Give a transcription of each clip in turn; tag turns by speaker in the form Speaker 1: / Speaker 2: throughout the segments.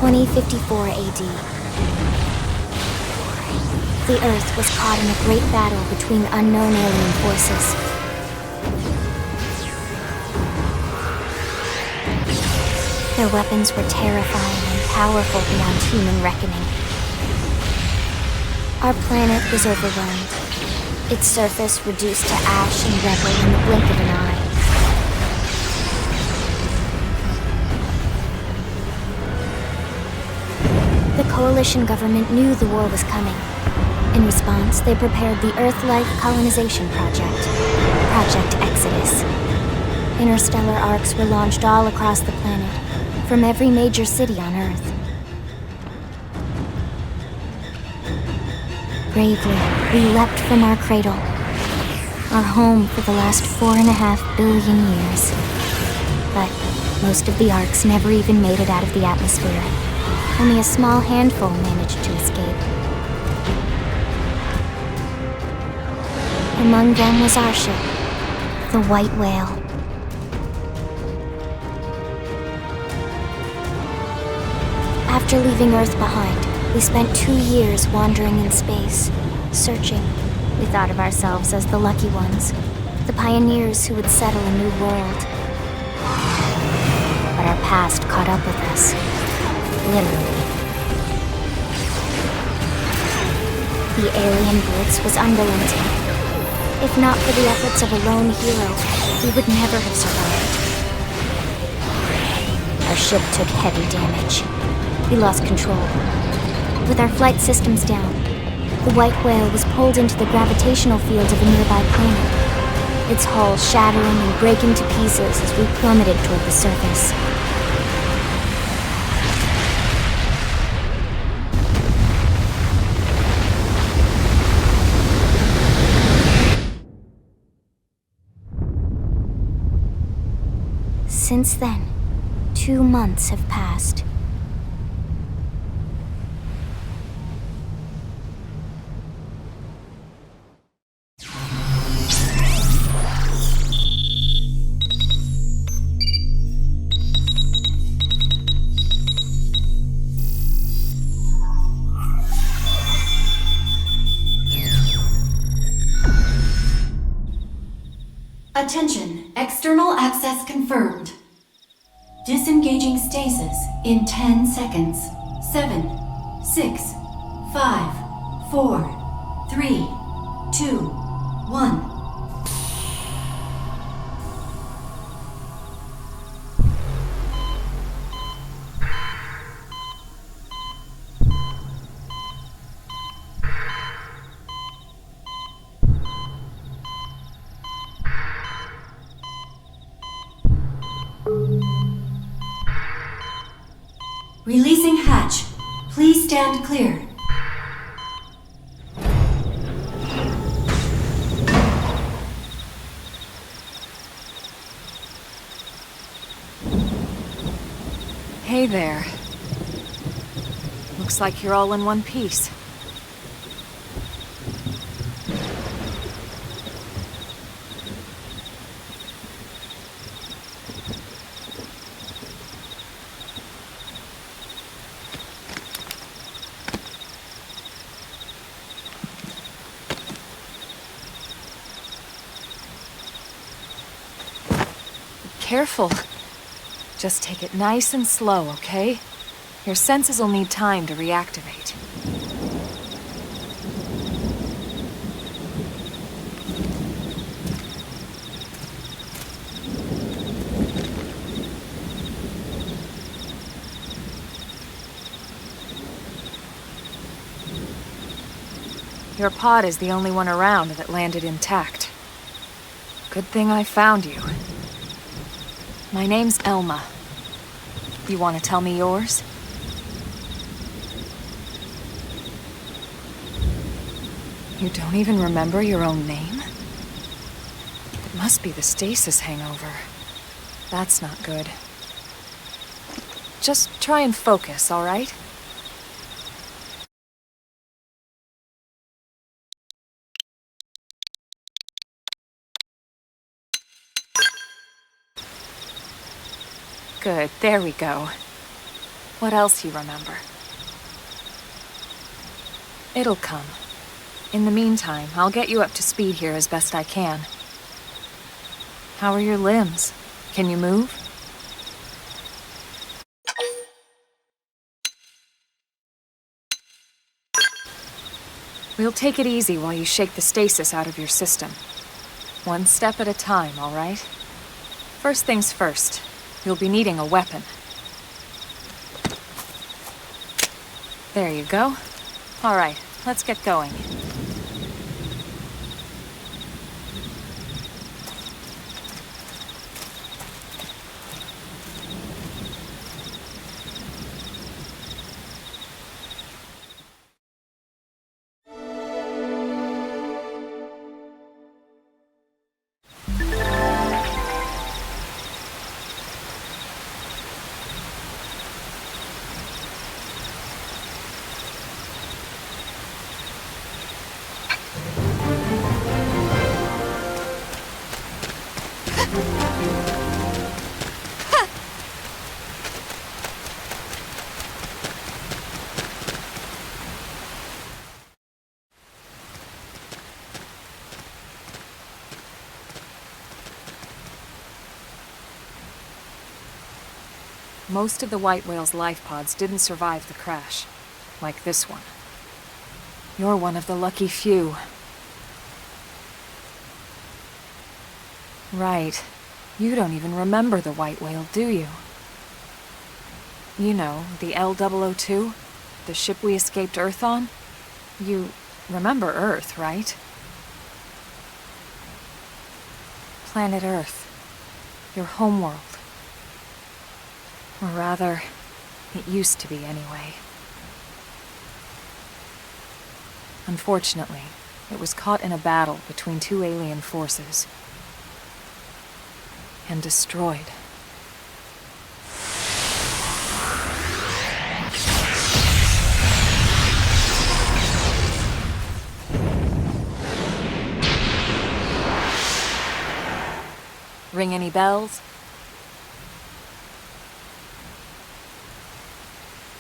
Speaker 1: 2054 AD. The Earth was caught in a great battle between unknown alien forces. Their weapons were terrifying and powerful beyond human reckoning. Our planet was overwhelmed, its surface reduced to ash and rubble in the blink of an eye. The Coalition government knew the war was coming. In response, they prepared the Earth-like colonization project, Project Exodus. Interstellar arcs were launched all across the planet, from every major city on Earth. Bravely, we leapt from our cradle, our home for the last 4.5 billion years. But most of the arcs never even made it out of the atmosphere. Only a small handful managed to escape. Among them was our ship, the White Whale. After leaving Earth behind, we spent 2 years wandering in space, searching. We thought of ourselves as the lucky ones, the pioneers who would settle a new world. But our past caught up with us, literally. The alien blitz was unrelenting. If not for the efforts of a lone hero, we would never have survived. Our ship took heavy damage. We lost control. With our flight systems down, the White Whale was pulled into the gravitational field of a nearby planet, its hull shattering and breaking to pieces as we plummeted toward the surface. Since then, 2 months have passed.
Speaker 2: Attention, external access confirmed. Disengaging stasis in 10 seconds. 7, 6, 5, 4, 3, 2, 1. Releasing hatch. Please stand clear.
Speaker 3: Hey there. Looks like you're all in one piece. Careful. Just take it nice and slow, okay? Your senses will need time to reactivate. Your pod is the only one around that landed intact. Good thing I found you. My name's Elma. You want to tell me yours? You don't even remember your own name? It must be the stasis hangover. That's not good. Just try and focus, all right? Good, there we go. What else you remember? It'll come. In the meantime, I'll get you up to speed here as best I can. How are your limbs? Can you move? We'll take it easy while you shake the stasis out of your system. One step at a time, all right? First things first, you'll be needing a weapon. There you go. All right, let's get going. Most of the White Whale's life pods didn't survive the crash, like this one. You're one of the lucky few. Right. You don't even remember the White Whale, do you? You know, the L-002? The ship we escaped Earth on? You remember Earth, right? Planet Earth. Your homeworld. Or rather, it used to be anyway. Unfortunately, it was caught in a battle between two alien forces. And destroyed. Ring any bells?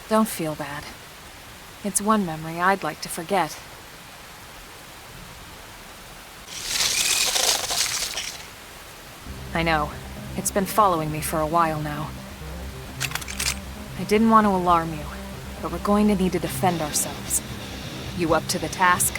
Speaker 3: Don't feel bad. It's one memory I'd like to forget. I know. It's been following me for a while now. I didn't want to alarm you, but we're going to need to defend ourselves. You up to the task?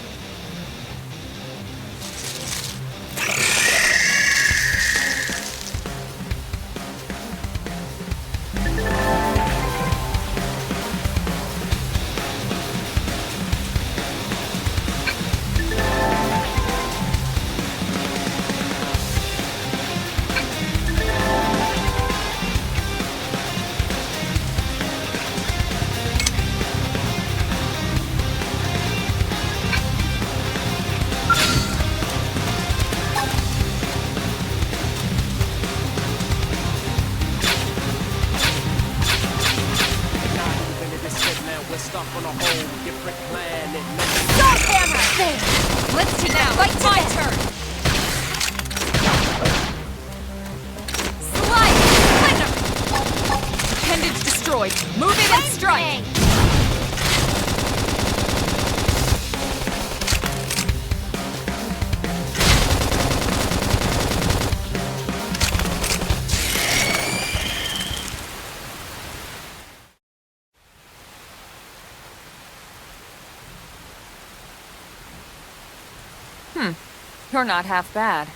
Speaker 3: You're not half bad.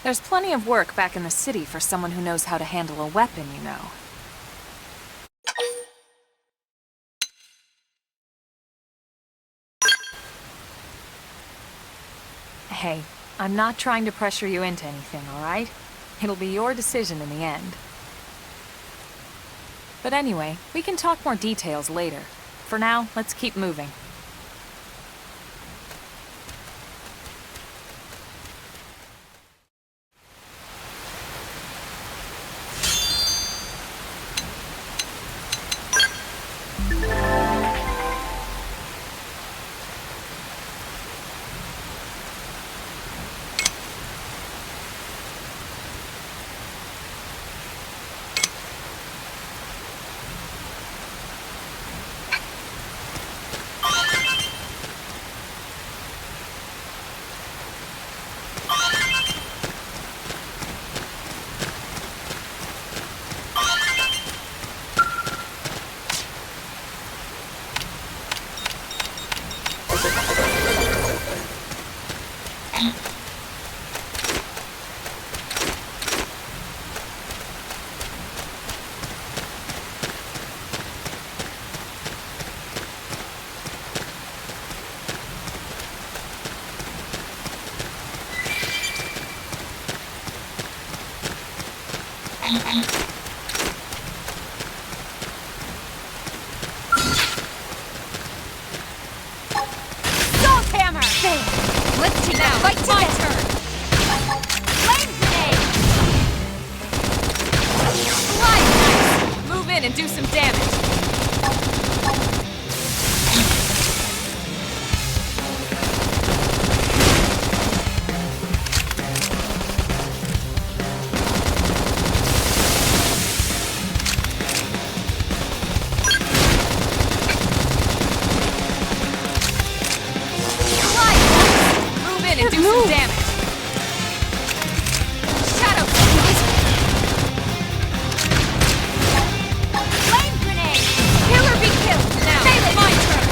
Speaker 3: There's plenty of work back in the city for someone who knows how to handle a weapon, you know. Hey, I'm not trying to pressure you into anything, all right? It'll be your decision in the end. But anyway, we can talk more details later. For now, let's keep moving. Let's take now. Fight to my turn.
Speaker 1: Flame grenade!
Speaker 3: Slide knife. Move in and do some damage. And do some damage. Shadow
Speaker 1: Flame grenade!
Speaker 3: Killer be killed. Now, it's my turn.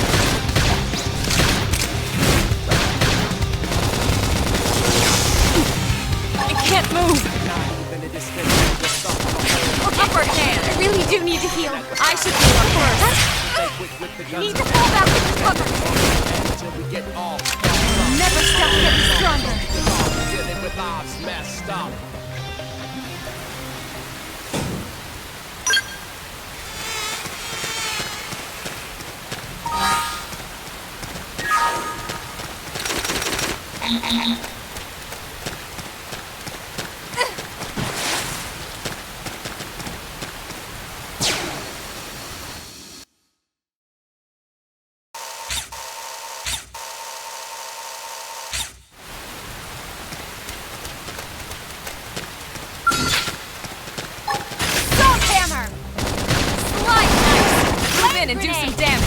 Speaker 3: I can't move. Upper hand.
Speaker 1: I really do need to heal.
Speaker 3: I should heal up first.
Speaker 1: Need to fall back with cover. Never stop getting stronger.
Speaker 4: Dealing with lives messed up.
Speaker 3: And do some damage.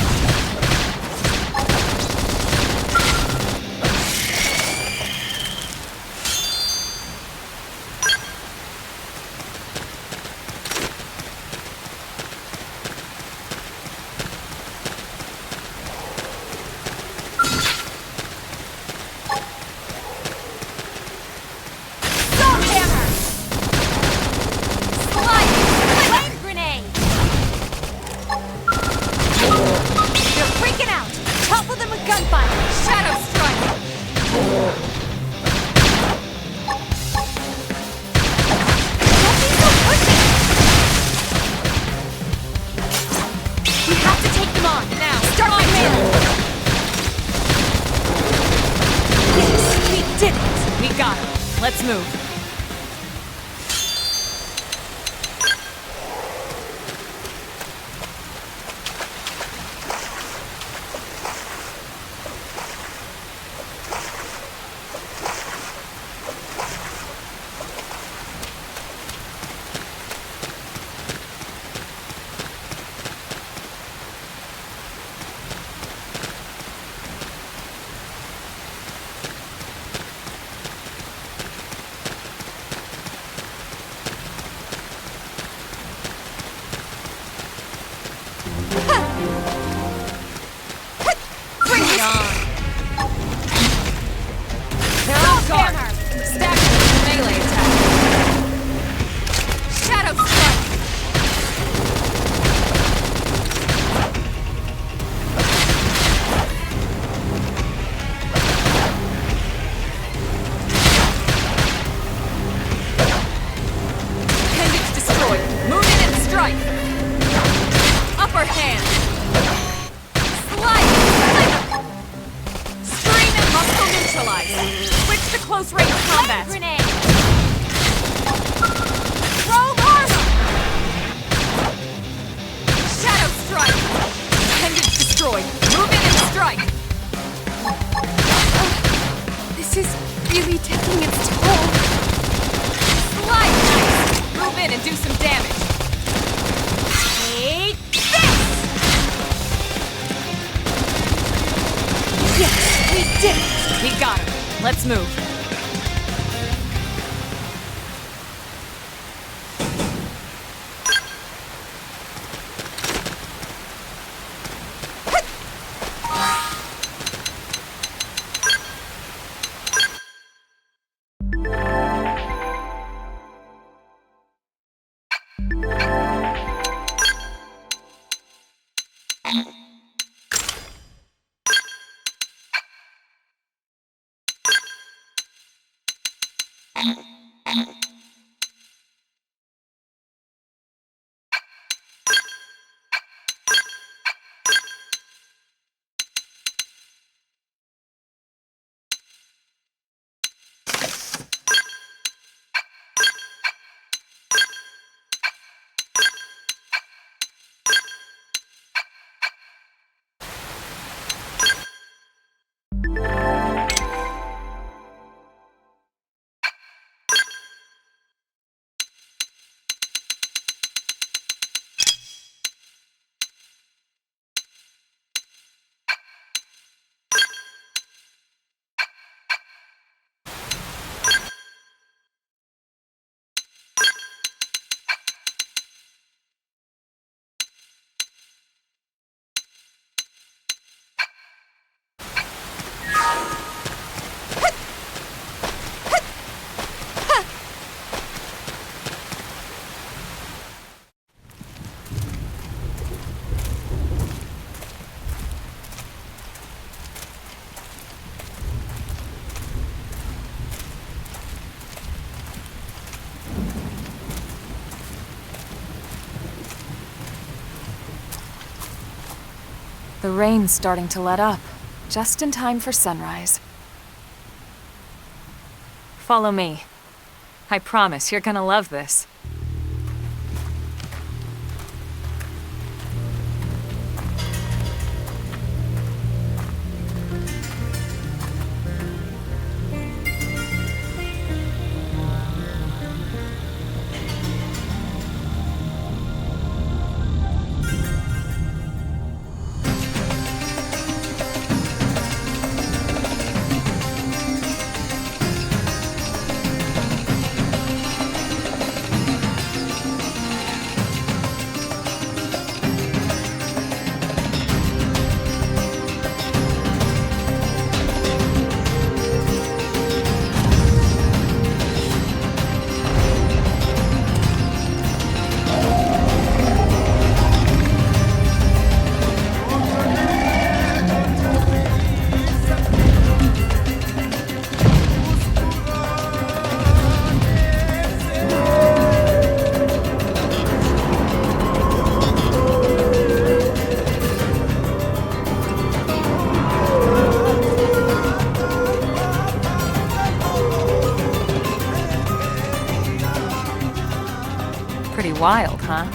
Speaker 3: Let's move. Let's move. The rain's starting to let up, just in time for sunrise. Follow me. I promise you're gonna love this. Pretty wild, huh?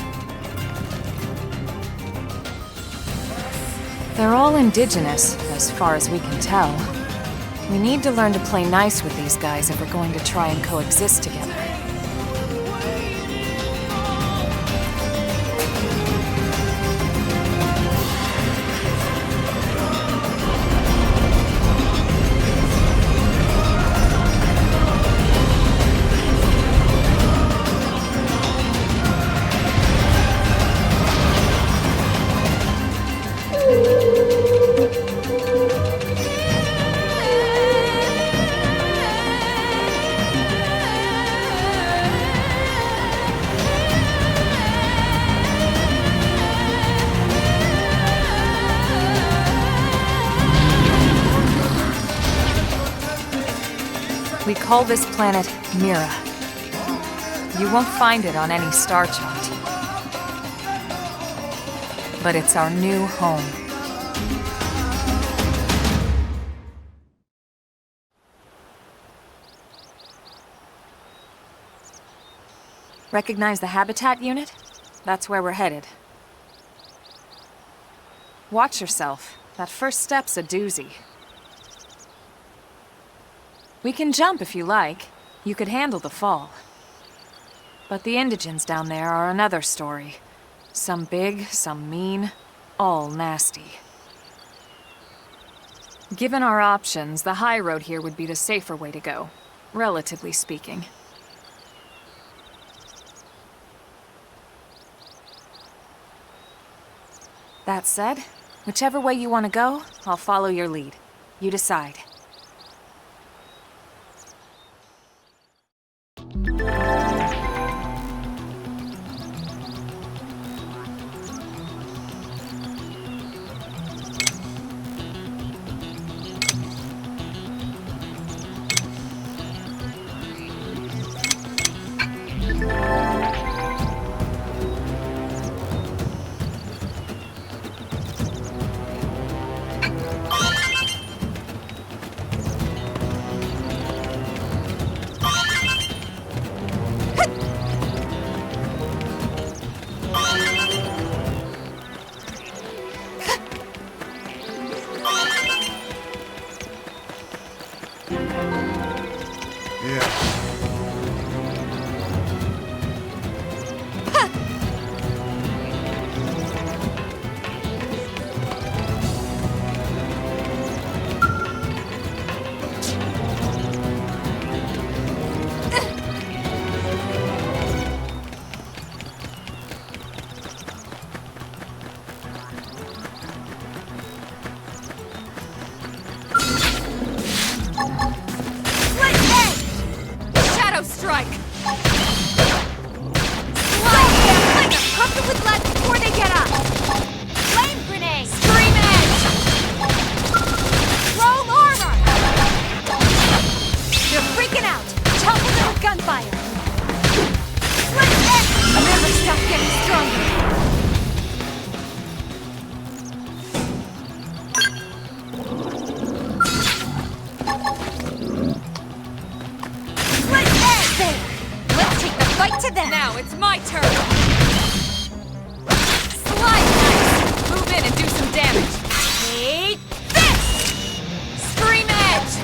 Speaker 3: They're all indigenous, as far as we can tell. We need to learn to play nice with these guys if we're going to try and coexist together. We call this planet Mira. You won't find it on any star chart. But it's our new home. Recognize the habitat unit? That's where we're headed. Watch yourself. That first step's a doozy. We can jump if you like. You could handle the fall. But the indigents down there are another story. Some big, some mean, all nasty. Given our options, the high road here would be the safer way to go, relatively speaking. That said, whichever way you want to go, I'll follow your lead. You decide. fight to them! Now it's my turn! Slide knife! Move in and do some damage. Take this! Scream edge!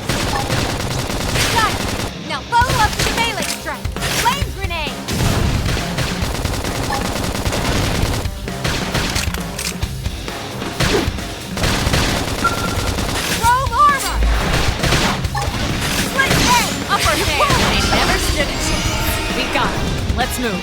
Speaker 3: Got it! Now follow up with the melee strike! Flame grenade! Roll armor! Split edge! Upper hand! They never stood a chance. We got it. Let's move.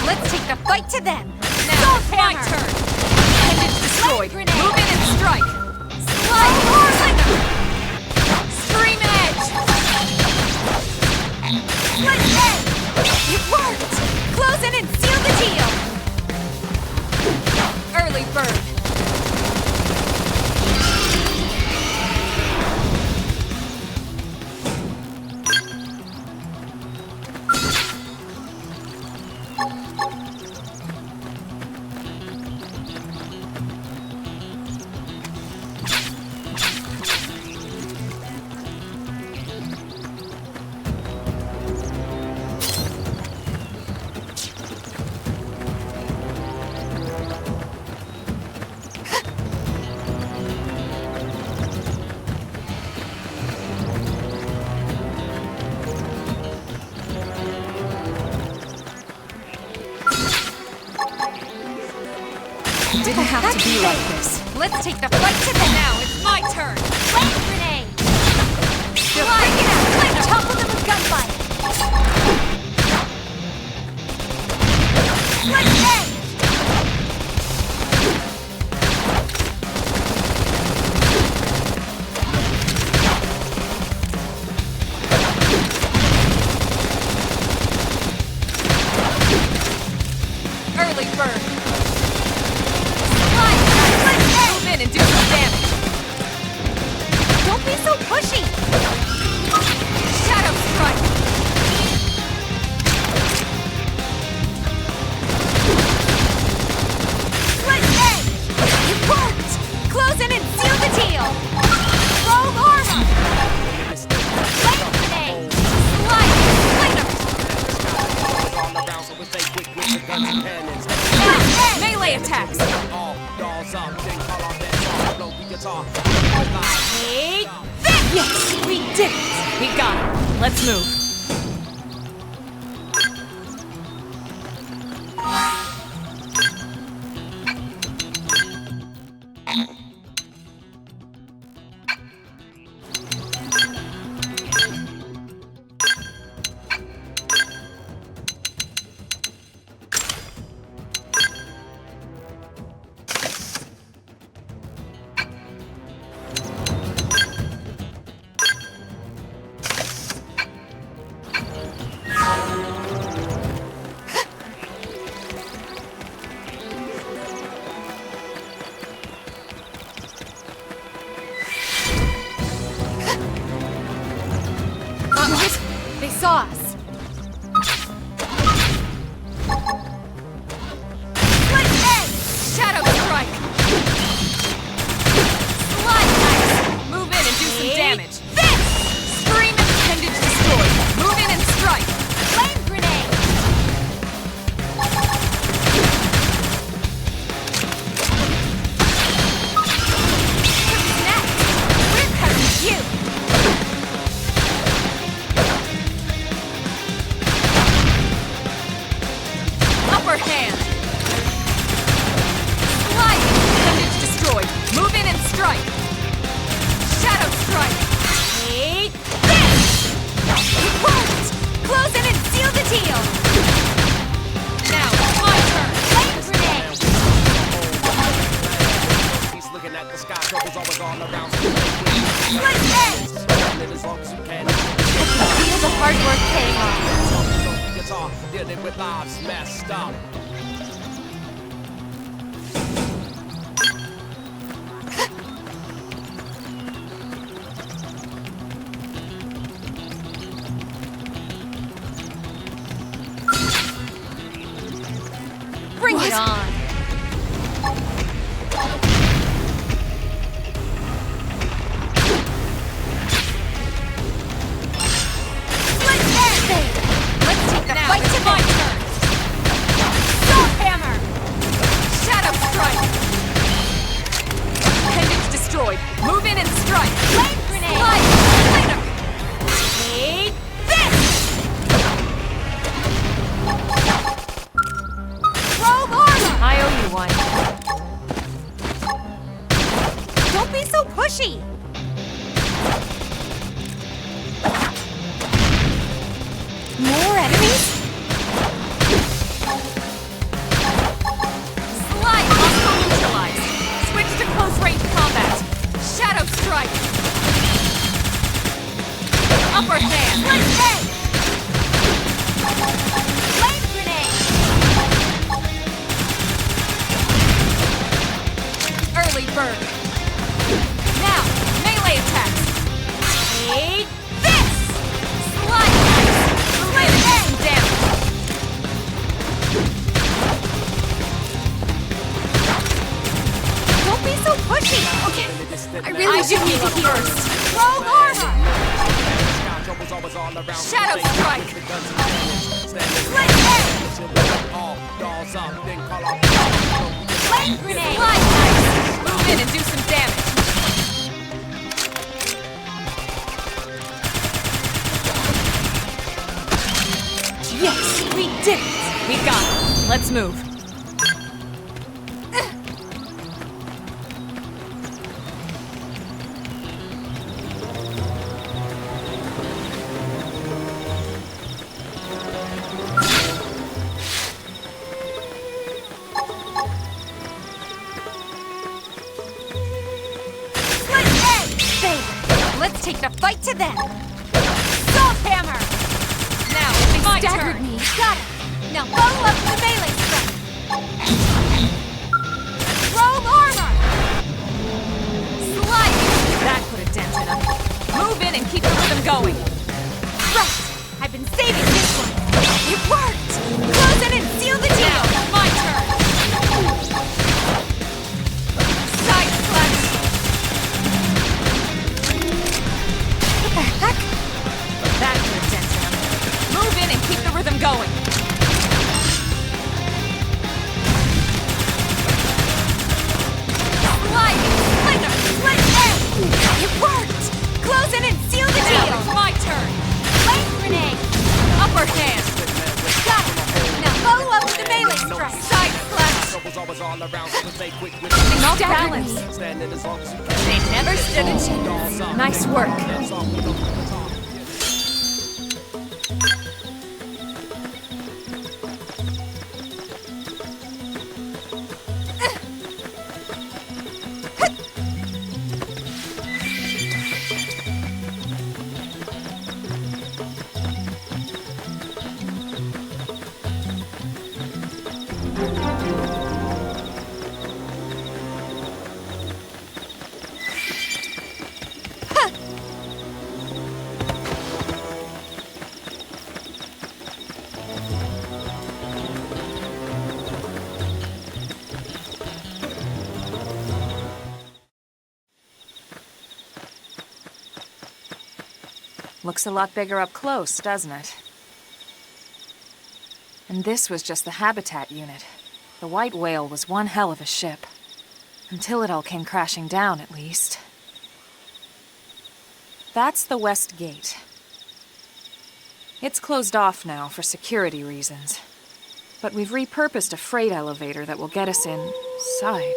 Speaker 3: Let's take the fight to them! Now it's my turn! Appendage destroyed! Move in and strike! Slide Horslander! Scream edge! Split edge! It worked! Close in and seal the deal! Early bird! Didn't have to be like this. Let's take the fight to them now. It's my turn. Flame grenade. Break it out. Let's topple them with gunfire. Split edge. Early bird. Move in and do some damage. Don't be so pushy. Shadow strike. Split edge. It worked. Close in and seal the deal. Roll armor. Flame grenade. Slide splitter. Melee attacks. Take this! Yes, we did it! We got it. Let's move. They saw us. Split edge! Shadow strike! Slide knife! Move in and do some damage. This! Scream and appendage destroyed. Move in and strike. Flame grenade! What's next? We're coming to you! Upper hand. Slide. Appendage destroyed. Move in and strike. Shadow strike. Take this! It worked! Close in and seal the deal. Now it's my turn. Flame grenade.
Speaker 4: He's looking at the sky, troubles always all around.
Speaker 3: Split edge.
Speaker 4: As long as you can.
Speaker 3: Feel the hard work paying off.
Speaker 4: Guitar, dealing with lives messed up.
Speaker 3: Bring it on. Let's take the fight to my turn. Sword hammer. Shadow strike. Pendants destroyed. Move in and strike. Flame grenade. Slide. Later. Take this. Robe armor. I owe you one. Don't be so pushy. More enemies? Slide! Muscle neutralized. Switch to close range combat. Shadow strike. Upper hand. Flame grenade. Early bird. Now, melee attacks. Take this! Slide knife. Don't be so pushy! Okay, I really do need to hear first. Robe armor! Shadow strike! Flame grenade! Slide knife! Move in and do some damage. Yes, we did it! We got it. Let's move. Let's take the fight to them! Salt hammer! Now it's my turn! Me. Got it! Now follow up the melee strike! Robe armor! Slide! That put a dent in them. Move in and keep the rhythm going! Right! I've been saving this one! It worked! Close in and seal the deal! Now it's my turn! Side slash! What the heck? That put a dent in them. Move in and keep the rhythm going! It worked! Close in and seal the deal! Now it's my turn! Flame grenade! Upper hand! Got it! Now follow up with the melee strike! Side slash! Off balance! They never stood a chance. Nice work. Looks a lot bigger up close, doesn't it? And this was just the habitat unit. The white whale was one hell of a ship. Until it all came crashing down, at least. That's the west gate. It's closed off now for security reasons. But we've repurposed a freight elevator that will get us inside.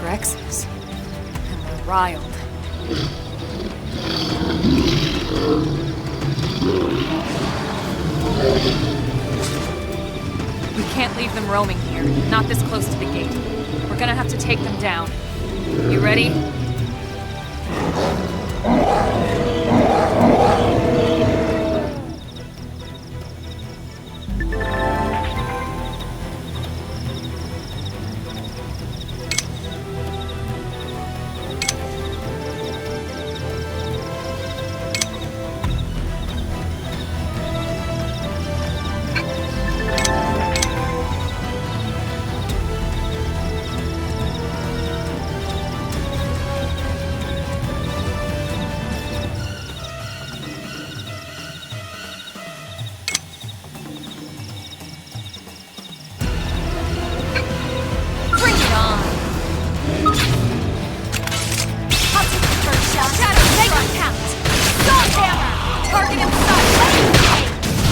Speaker 3: Rexes. And they're riled. We can't leave them roaming here, not this close to the gate. We're gonna have to take them down. You ready? target in sight!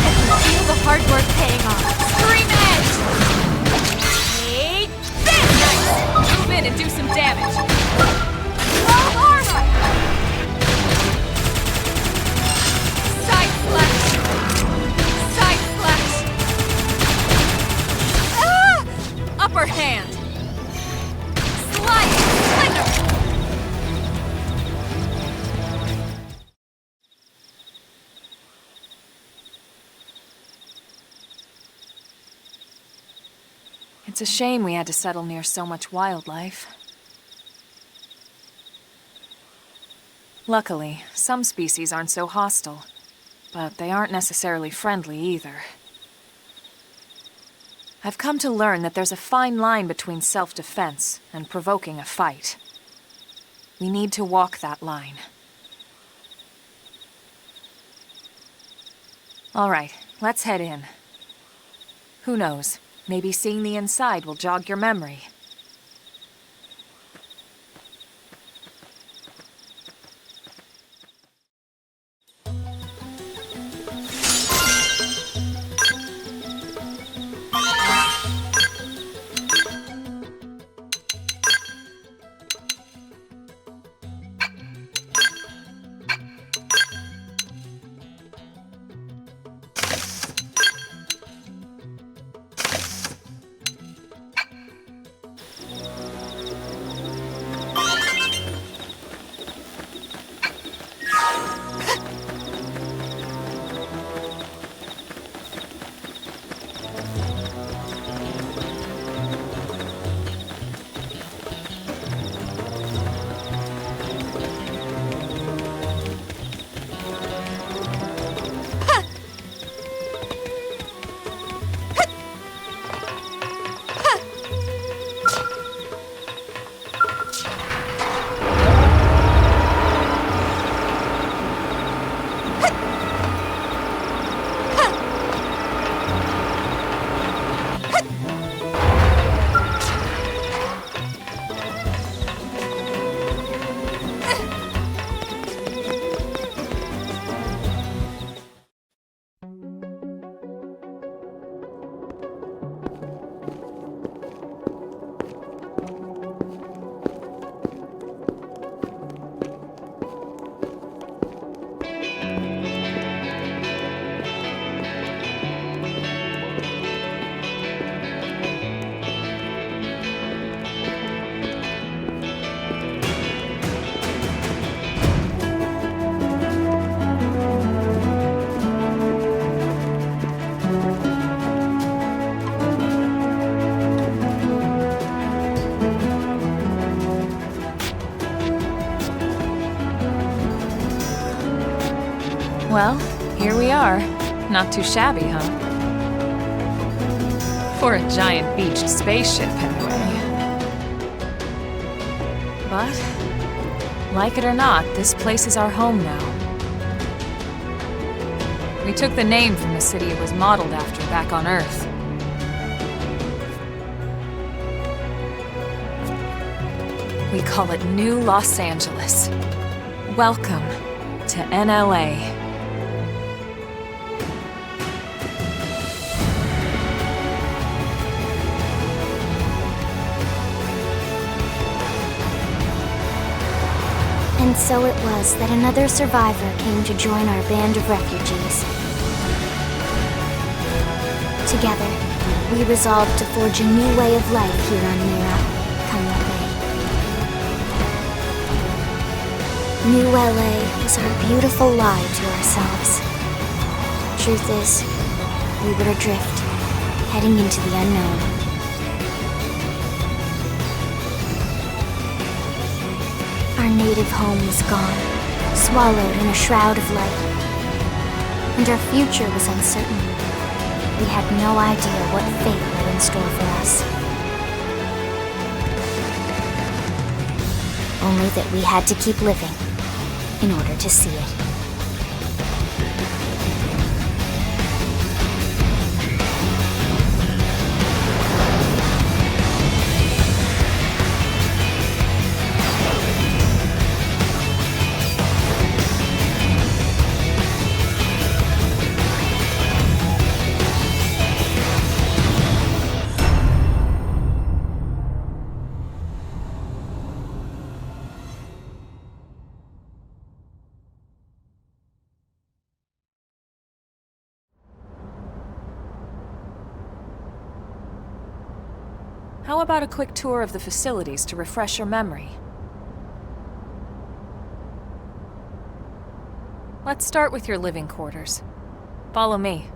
Speaker 3: I can feel the hard work paying off. Scream edge! Hey, bam! Nice! Move in and do some damage. Low armor! Side slash! Side slash! Ah! Upper hand! Slide! Slinger! It's a shame we had to settle near so much wildlife. Luckily, some species aren't so hostile, but they aren't necessarily friendly either. I've come to learn that there's a fine line between self-defense and provoking a fight. We need to walk that line. All right, let's head in. Who knows? Maybe seeing the inside will jog your memory. Well, here we are. Not too shabby, huh? For a giant beached spaceship, anyway. But, like it or not, this place is our home now. We took the name from the city it was modeled after back on Earth. We call it New Los Angeles. Welcome to NLA.
Speaker 1: And so it was that another survivor came to join our band of refugees. Together, we resolved to forge a new way of life here on Mira, come what may. New LA was our beautiful lie to ourselves. Truth is, we were adrift, heading into the unknown. Our native home was gone, swallowed in a shroud of light. And our future was uncertain. We had no idea what fate lay in store for us. Only that we had to keep living in order to see it.
Speaker 3: How about a quick tour of the facilities to refresh your memory? Let's start with your living quarters. Follow me.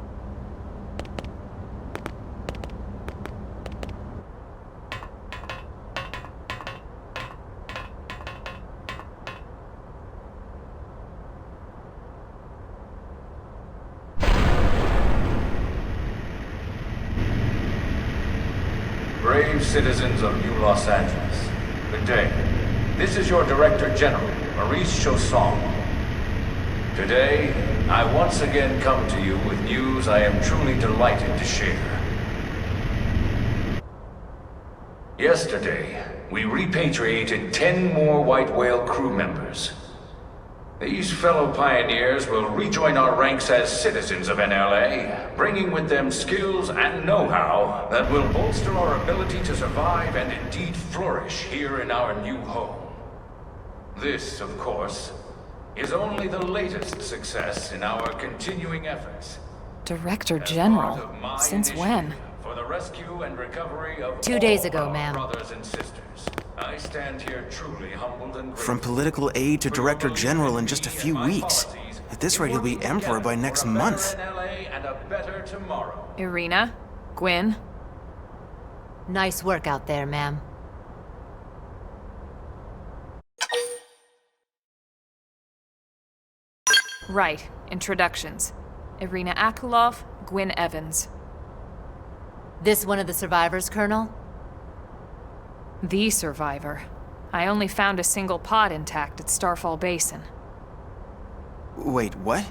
Speaker 5: Brave citizens of New Los Angeles, good day. This is your Director General, Maurice Chausson. Today, I once again come to you with news I am truly delighted to share. Yesterday, we repatriated 10 more White Whale crew members. These fellow pioneers will rejoin our ranks as citizens of NLA, bringing with them skills and know-how that will bolster our ability to survive and indeed flourish here in our new home. This, of course, is only the latest success in our continuing efforts.
Speaker 3: Director
Speaker 5: As
Speaker 3: General?
Speaker 5: part of my
Speaker 3: Since
Speaker 5: initiative
Speaker 3: when?
Speaker 5: For the rescue and recovery of
Speaker 6: 2 days
Speaker 5: all
Speaker 6: ago,
Speaker 5: our
Speaker 6: ma'am.
Speaker 5: brothers and sisters. I stand here truly humbled and grateful.
Speaker 7: From political aide to
Speaker 5: For your
Speaker 7: Director
Speaker 5: belief
Speaker 7: General in
Speaker 5: me
Speaker 7: just a
Speaker 5: and
Speaker 7: few
Speaker 5: my
Speaker 7: weeks.
Speaker 5: policies
Speaker 7: At this
Speaker 5: in
Speaker 7: rate, he'll be
Speaker 5: working
Speaker 7: Emperor by
Speaker 5: together
Speaker 7: next
Speaker 5: for a better
Speaker 7: month.
Speaker 5: NLA and a better tomorrow.
Speaker 3: Irina? Gwyn?
Speaker 6: Nice work out there, ma'am.
Speaker 3: Right. Introductions. Irina Akulov, Gwyn Evans.
Speaker 6: This one of the survivors, Colonel?
Speaker 3: The survivor. I only found a single pod intact at Starfall Basin.
Speaker 7: Wait, what?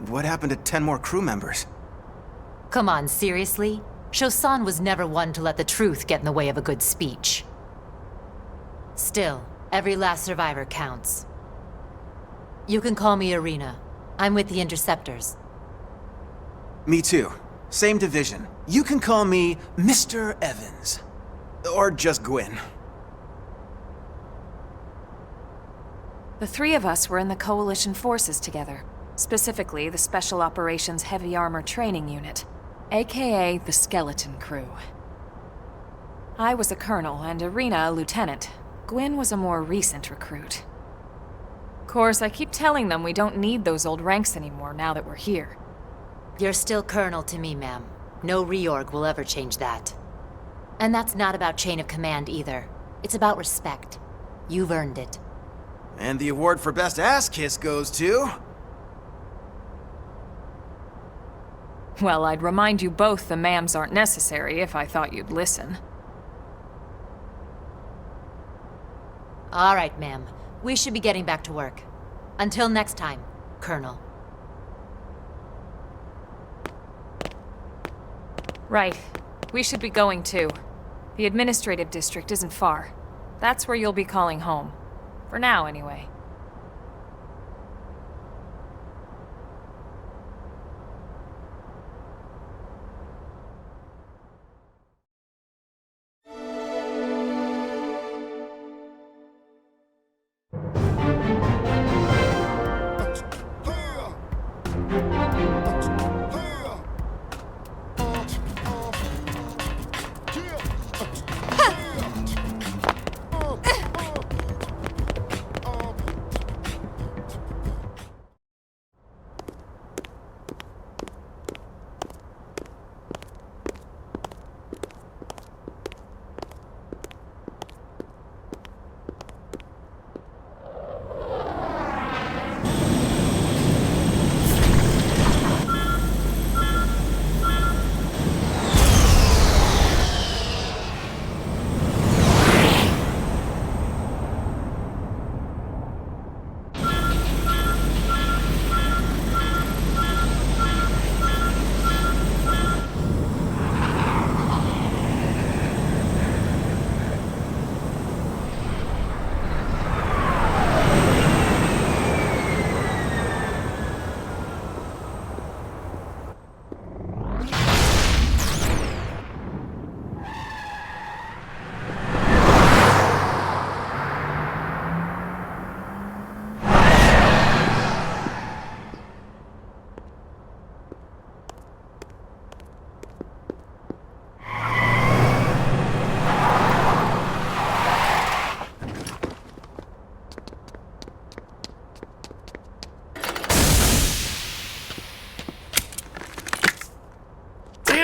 Speaker 7: What happened to 10 more crew members?
Speaker 6: Come on, seriously? Chausson was never one to let the truth get in the way of a good speech. Still, every last survivor counts. You can call me Irina. I'm with the Interceptors.
Speaker 7: Me too. Same division. You can call me Mr. Evans. Or just Gwyn.
Speaker 3: The three of us were in the Coalition forces together. Specifically, the Special Operations Heavy Armor Training Unit, aka the Skeleton Crew. I was a colonel and Irina a lieutenant. Gwyn was a more recent recruit. Of course, I keep telling them we don't need those old ranks anymore now that we're here.
Speaker 6: You're still Colonel to me, ma'am. No reorg will ever change that. And that's not about chain of command either. It's about respect. You've earned it.
Speaker 7: And the award for Best Ass Kiss goes to...
Speaker 3: Well, I'd remind you both the ma'ams aren't necessary if I thought you'd listen.
Speaker 6: All right, ma'am. We should be getting back to work. Until next time, Colonel.
Speaker 3: Right. We should be going too. The administrative district isn't far. That's where you'll be calling home. For now, anyway.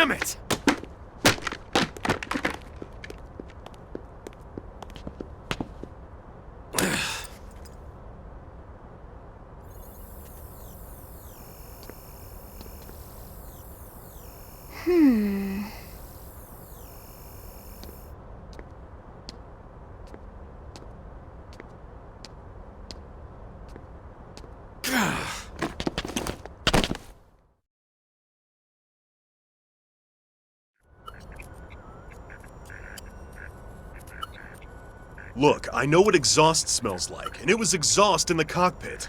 Speaker 8: Damn it! Look, I know what exhaust smells like, and it was exhaust in the cockpit.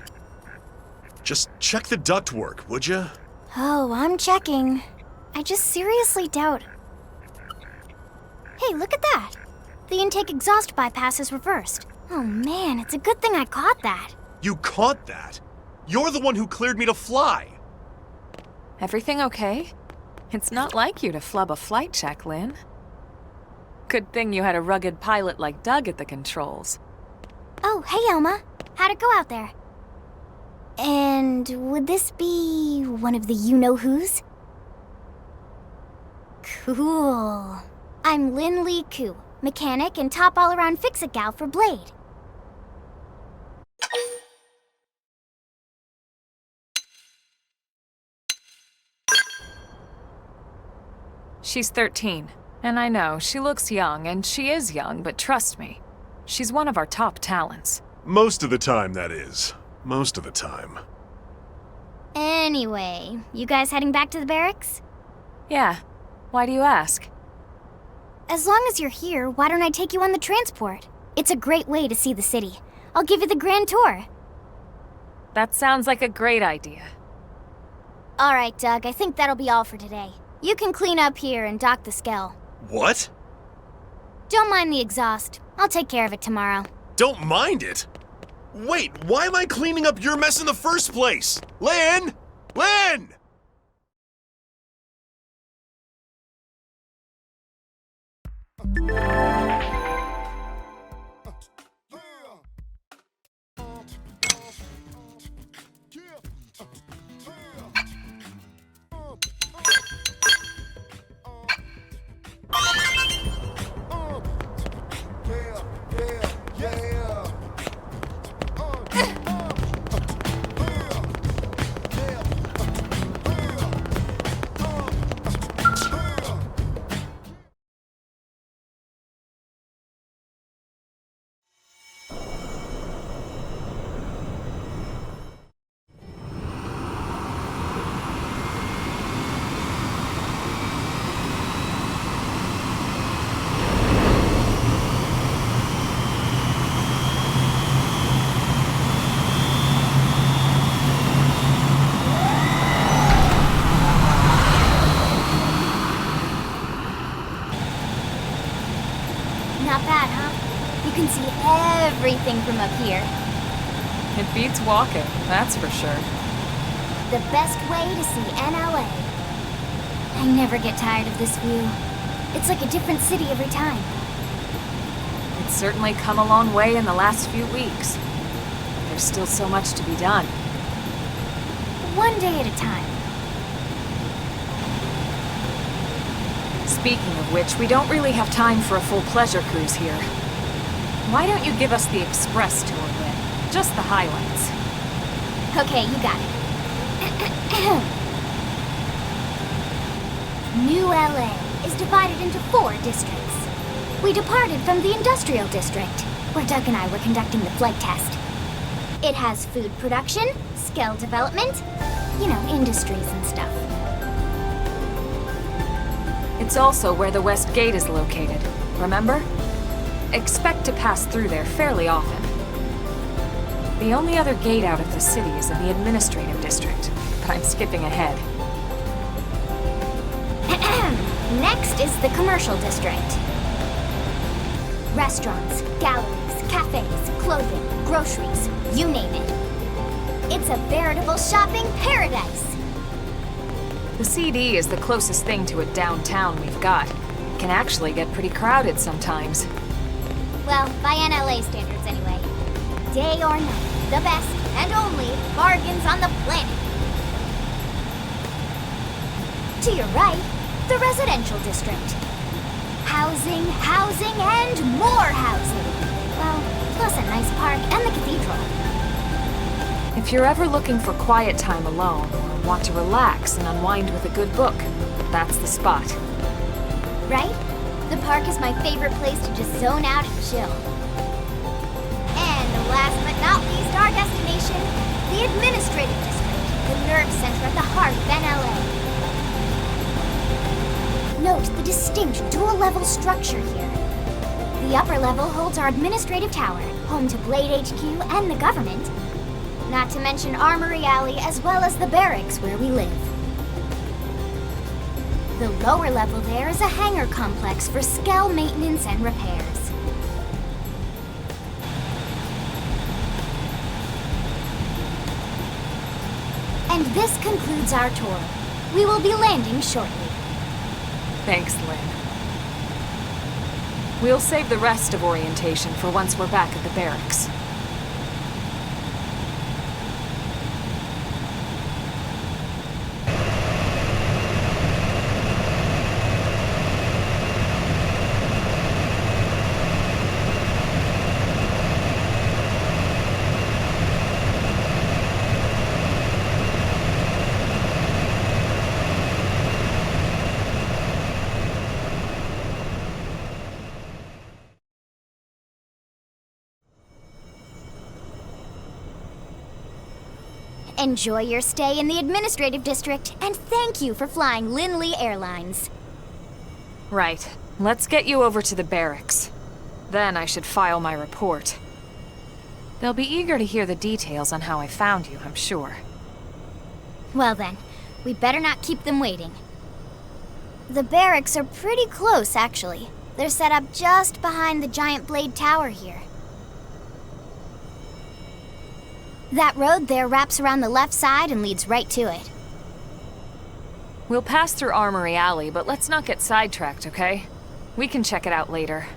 Speaker 8: Just check the ductwork, would you?
Speaker 1: Oh, I'm checking. I just seriously doubt. Hey, look at that! The intake exhaust bypass is reversed. Oh man, it's a good thing I caught that.
Speaker 8: You caught that? You're the one who cleared me to fly!
Speaker 3: Everything okay? It's not like you to flub a flight check, Lynn. Good thing you had a rugged pilot like Doug at the controls.
Speaker 1: Oh, hey Elma. How'd it go out there? And would this be one of the you-know-whos? Cool. I'm Lynn Lee Koo, mechanic and top all-around fix-it gal for Blade.
Speaker 3: She's 13, and I know, she looks young, and she is young, but trust me, she's one of our top talents.
Speaker 8: Most of the time, that is. Most of the time.
Speaker 1: Anyway, you guys heading back to the barracks?
Speaker 3: Yeah. Why do you ask?
Speaker 1: As long as you're here, why don't I take you on the transport? It's a great way to see the city. I'll give you the grand tour.
Speaker 3: That sounds like a great idea.
Speaker 1: All right, Doug, I think that'll be all for today. You can clean up here and dock the Skell.
Speaker 8: What?
Speaker 1: Don't mind the exhaust. I'll take care of it tomorrow.
Speaker 8: Don't mind it? Wait, why am I cleaning up your mess in the first place? Lynn! Lynn!
Speaker 1: Not bad, huh? You can see everything from up here.
Speaker 3: It beats walking, that's for sure.
Speaker 1: The best way to see NLA. I never get tired of this view. It's like a different city every time.
Speaker 3: It's certainly come a long way in the last few weeks. There's still so much to be done.
Speaker 1: One day at a time.
Speaker 3: Speaking of which, we don't really have time for a full pleasure cruise here. Why don't you give us the express tour, Lynn? Just the highlights.
Speaker 1: Okay, you got it. New LA is divided into 4 districts. We departed from the industrial district, where Doug and I were conducting the flight test. It has food production, skill development, you know, industries and stuff.
Speaker 3: It's also where the West Gate is located, remember? Expect to pass through there fairly often. The only other gate out of the city is in the administrative district, but I'm skipping ahead.
Speaker 1: Next is the commercial district. Restaurants, galleries, cafes, clothing, groceries, you name it. It's a veritable shopping paradise.
Speaker 3: The CD is the closest thing to a downtown we've got. It can actually get pretty crowded sometimes.
Speaker 1: Well, by NLA standards anyway. Day or night, the best and only bargains on the planet. To your right, the residential district. Housing, housing, and more housing. Well, plus a nice park and the cathedral.
Speaker 3: If you're ever looking for quiet time alone, or want to relax and unwind with a good book, that's the spot.
Speaker 1: Right? The park is my favorite place to just zone out and chill. And last but not least, our destination, the administrative district, the nerve center at the heart of NLA. Note the distinct dual-level structure here. The upper level holds our administrative tower, home to Blade HQ and the government. Not to mention Armory Alley as well as the barracks where we live. The lower level there is a hangar complex for Skell maintenance and repairs. And this concludes our tour. We will be landing shortly.
Speaker 3: Thanks, Lynn. We'll save the rest of orientation for once we're back at the barracks.
Speaker 1: Enjoy your stay in the administrative district, and thank you for flying Linley Airlines.
Speaker 3: Right. Let's get you over to the barracks. Then I should file my report. They'll be eager to hear the details on how I found you, I'm sure.
Speaker 1: Well then, we better not keep them waiting. The barracks are pretty close, actually. They're set up just behind the giant blade tower here. That road there wraps around the left side and leads right to it.
Speaker 3: We'll pass through Armory Alley, but let's not get sidetracked, okay? We can check it out later.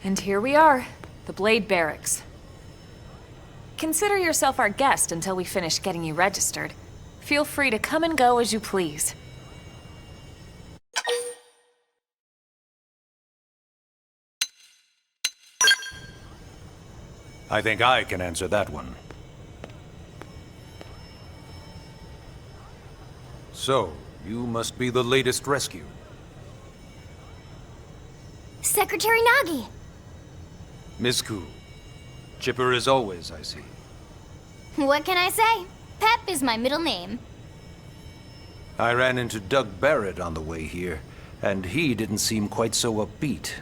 Speaker 3: And here we are, the Blade Barracks. Consider yourself our guest until we finish getting you registered. Feel free to come and go as you please.
Speaker 5: I think I can answer that one. So, you must be the latest rescue.
Speaker 1: Secretary Nagi!
Speaker 5: Miss Koo. Chipper as always, I see.
Speaker 1: What can I say? Pep is my middle name.
Speaker 5: I ran into Doug Barrett on the way here, and he didn't seem quite so upbeat.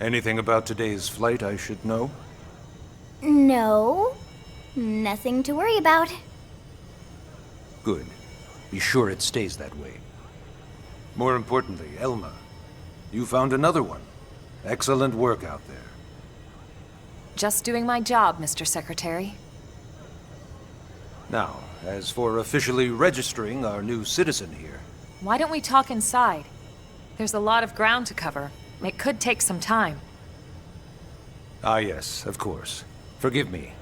Speaker 5: Anything about today's flight I should know?
Speaker 1: No. Nothing to worry about.
Speaker 5: Good. Be sure it stays that way. More importantly, Elma, you found another one. Excellent work out there.
Speaker 3: Just doing my job, Mr. Secretary.
Speaker 5: Now, as for officially registering our new citizen here...
Speaker 3: Why don't we talk inside? There's a lot of ground to cover. It could take some time.
Speaker 5: Ah yes, of course. Forgive me.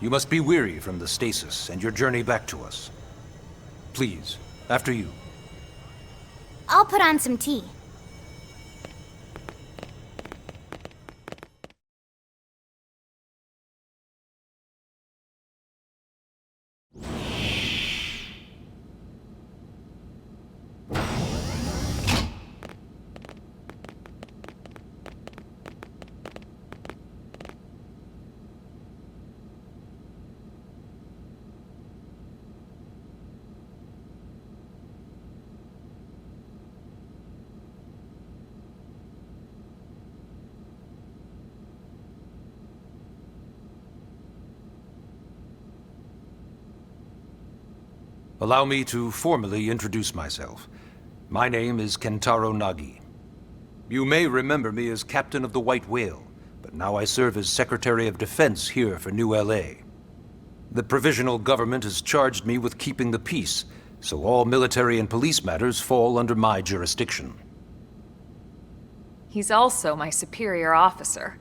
Speaker 5: You must be weary from the stasis and your journey back to us. Please, after you.
Speaker 1: I'll put on some tea.
Speaker 9: Allow me to formally introduce myself. My name is Kentaro Nagi. You may remember me as Captain of the White Whale, but now I serve as Secretary of Defense here for New LA. The provisional government has charged me with keeping the peace, so all military and police matters fall under my jurisdiction.
Speaker 3: He's also my superior officer.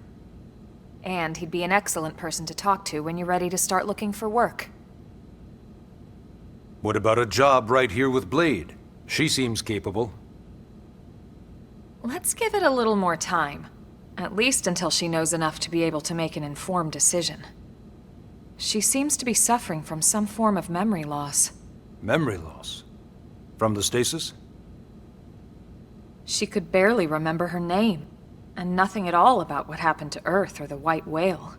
Speaker 3: And he'd be an excellent person to talk to when you're ready to start looking for work.
Speaker 9: What about a job right here with Blade? She seems capable.
Speaker 3: Let's give it a little more time. At least until she knows enough to be able to make an informed decision. She seems to be suffering from some form of memory loss.
Speaker 9: Memory loss? From the stasis?
Speaker 3: She could barely remember her name, and nothing at all about what happened to Earth or the White Whale.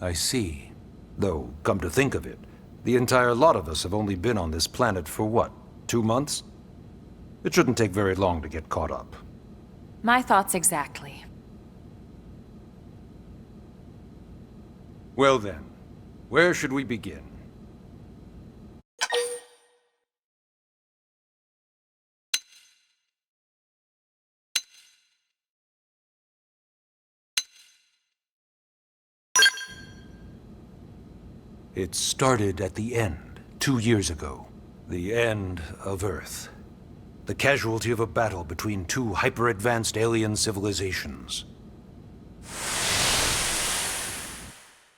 Speaker 9: I see. Though, come to think of it, the entire lot of us have only been on this planet for what, 2 months? It shouldn't take very long to get caught up.
Speaker 3: My thoughts exactly.
Speaker 9: Well then, where should we begin? It started at the end, 2 years ago. The end of Earth. The casualty of a battle between two hyper-advanced alien civilizations.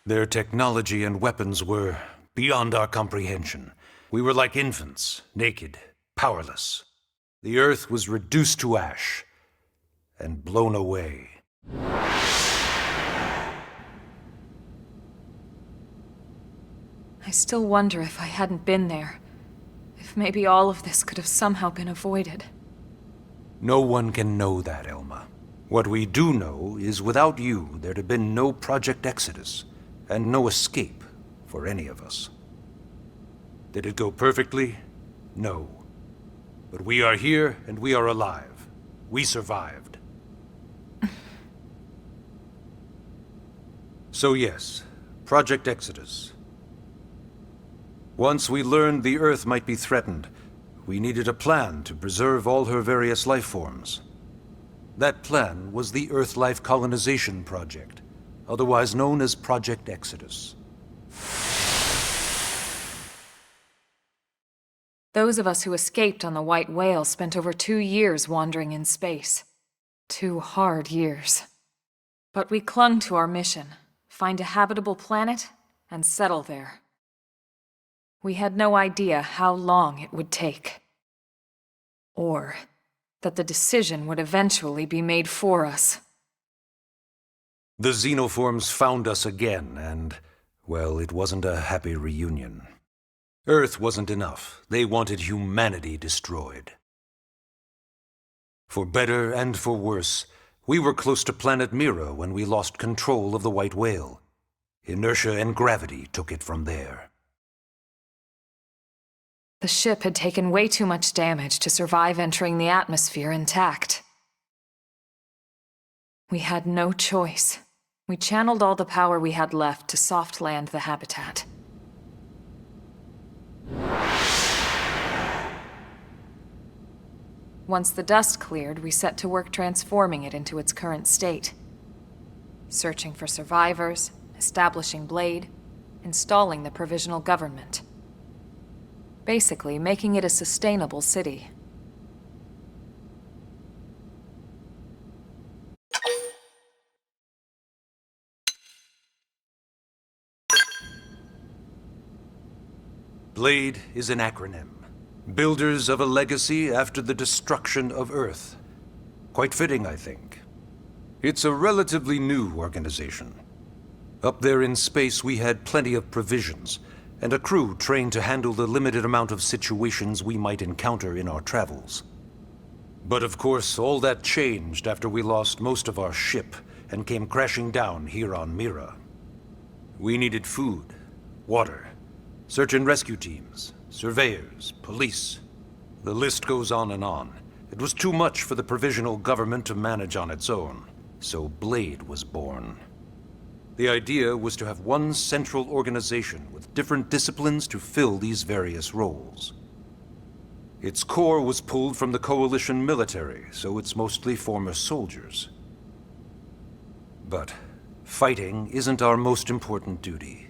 Speaker 9: Their technology and weapons were beyond our comprehension. We were like infants, naked, powerless. The Earth was reduced to ash and blown away.
Speaker 3: I still wonder if I hadn't been there. If maybe all of this could have somehow been avoided.
Speaker 9: No one can know that, Elma. What we do know is without you, there'd have been no Project Exodus, and no escape for any of us. Did it go perfectly? No. But we are here, and we are alive. We survived. So yes, Project Exodus. Once we learned the Earth might be threatened, we needed a plan to preserve all her various life forms. That plan was the Earth Life Colonization Project, otherwise known as Project Exodus.
Speaker 3: Those of us who escaped on the White Whale spent over 2 years wandering in space. 2 hard years. But we clung to our mission, find a habitable planet, and settle there. We had no idea how long it would take. Or that the decision would eventually be made for us.
Speaker 9: The xenoforms found us again, and, well, it wasn't a happy reunion. Earth wasn't enough. They wanted humanity destroyed. For better and for worse, we were close to planet Mira when we lost control of the White Whale. Inertia and gravity took it from there.
Speaker 3: The ship had taken way too much damage to survive entering the atmosphere intact. We had no choice. We channeled all the power we had left to soft land the habitat. Once the dust cleared, we set to work transforming it into its current state. Searching for survivors, establishing Blade, installing the provisional government. Basically, making it a sustainable city.
Speaker 9: Blade is an acronym. Builders of a legacy after the destruction of Earth. Quite fitting, I think. It's a relatively new organization. Up there in space, we had plenty of provisions, and a crew trained to handle the limited amount of situations we might encounter in our travels. But of course, all that changed after we lost most of our ship and came crashing down here on Mira. We needed food, water, search and rescue teams, surveyors, police. The list goes on and on. It was too much for the provisional government to manage on its own, so Blade was born. The idea was to have one central organization with different disciplines to fill these various roles. Its core was pulled from the Coalition military, so it's mostly former soldiers. But fighting isn't our most important duty.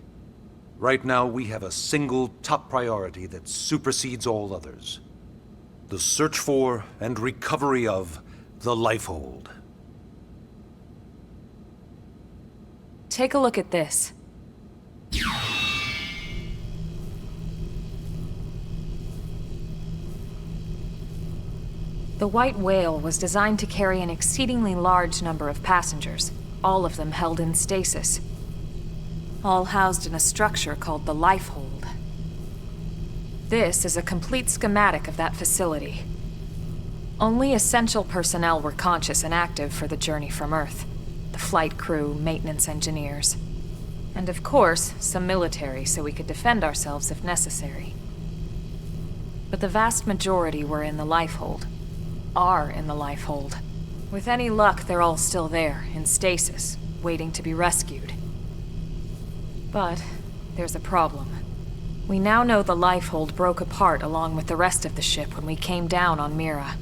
Speaker 9: Right now, we have a single top priority that supersedes all others. The search for and recovery of the Lifehold.
Speaker 3: Take a look at this. The White Whale was designed to carry an exceedingly large number of passengers, all of them held in stasis. All housed in a structure called the Lifehold. This is a complete schematic of that facility. Only essential personnel were conscious and active for the journey from Earth. The flight crew, maintenance engineers. And of course, some military so we could defend ourselves if necessary. But the vast majority were in the Lifehold. Are in the Lifehold. With any luck, they're all still there, in stasis, waiting to be rescued. But there's a problem. We now know the Lifehold broke apart along with the rest of the ship when we came down on Mira.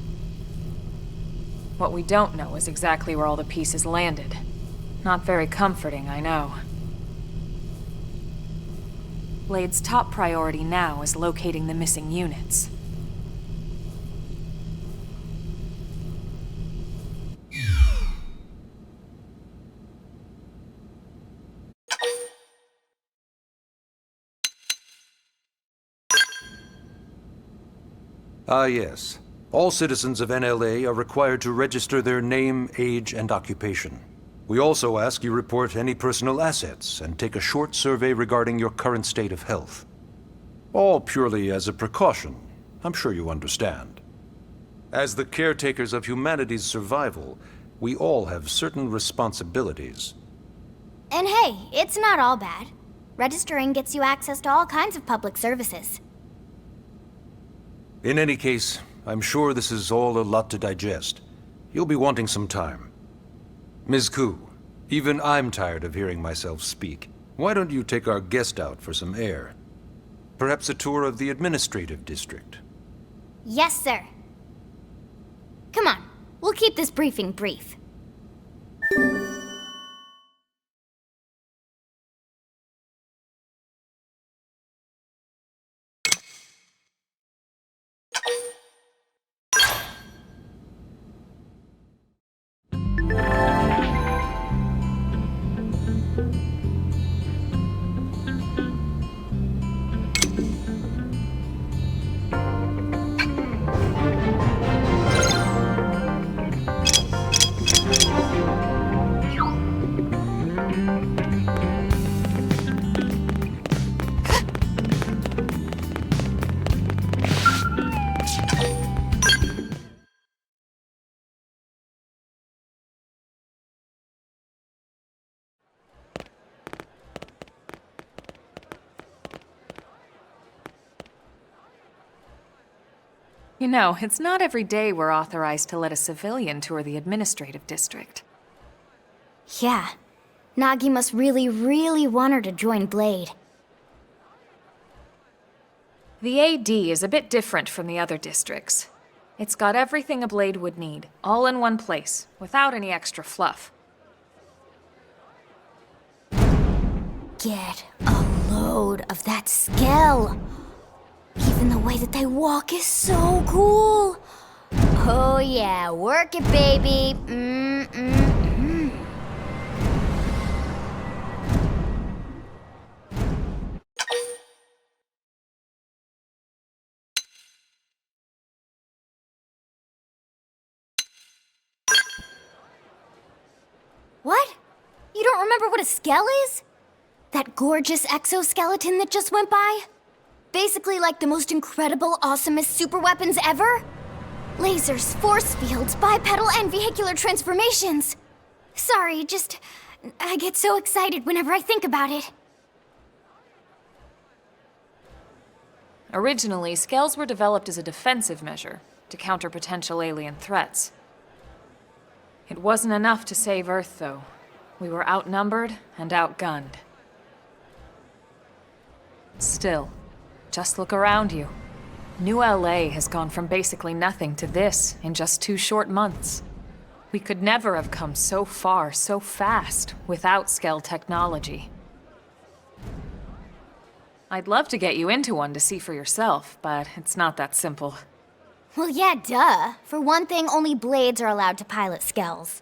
Speaker 3: What we don't know is exactly where all the pieces landed. Not very comforting, I know. Blade's top priority now is locating the missing units.
Speaker 9: Ah, yes. All citizens of NLA are required to register their name, age, and occupation. We also ask you report any personal assets and take a short survey regarding your current state of health. All purely as a precaution. I'm sure you understand. As the caretakers of humanity's survival, we all have certain responsibilities.
Speaker 1: And hey, it's not all bad. Registering gets you access to all kinds of public services.
Speaker 9: In any case, I'm sure this is all a lot to digest. You'll be wanting some time. Ms. Koo, even I'm tired of hearing myself speak. Why don't you take our guest out for some air? Perhaps a tour of the administrative district.
Speaker 1: Yes, sir. Come on, we'll keep this briefing brief.
Speaker 3: You know, it's not every day we're authorized to let a civilian tour the administrative district.
Speaker 1: Yeah. Nagi must really, really want her to join Blade.
Speaker 3: The AD is a bit different from the other districts. It's got everything a Blade would need, all in one place, without any extra fluff.
Speaker 1: Get a load of that scale. Even the way that they walk is so cool. Oh yeah, work it, baby. What? You don't remember what a skell is? That gorgeous exoskeleton that just went by? Basically like the most incredible, awesomest super weapons ever? Lasers, force fields, bipedal and vehicular transformations. Sorry, just... I get so excited whenever I think about it.
Speaker 3: Originally, scales were developed as a defensive measure to counter potential alien threats. It wasn't enough to save Earth, though. We were outnumbered and outgunned. Still, just look around you. New LA has gone from basically nothing to this in just 2 short months. We could never have come so far so fast without Skell technology. I'd love to get you into one to see for yourself, but it's not that simple.
Speaker 1: Well, yeah, duh. For one thing, only Blades are allowed to pilot Skells.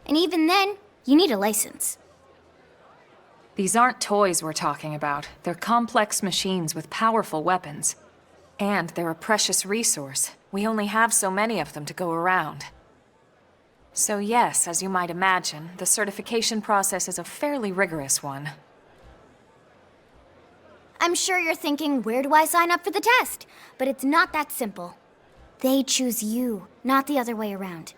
Speaker 1: And even then, you need a license.
Speaker 3: These aren't toys we're talking about. They're complex machines with powerful weapons. And they're a precious resource. We only have so many of them to go around. So yes, as you might imagine, the certification process is a fairly rigorous one.
Speaker 1: I'm sure you're thinking, where do I sign up for the test? But it's not that simple. They choose you, not the other way around.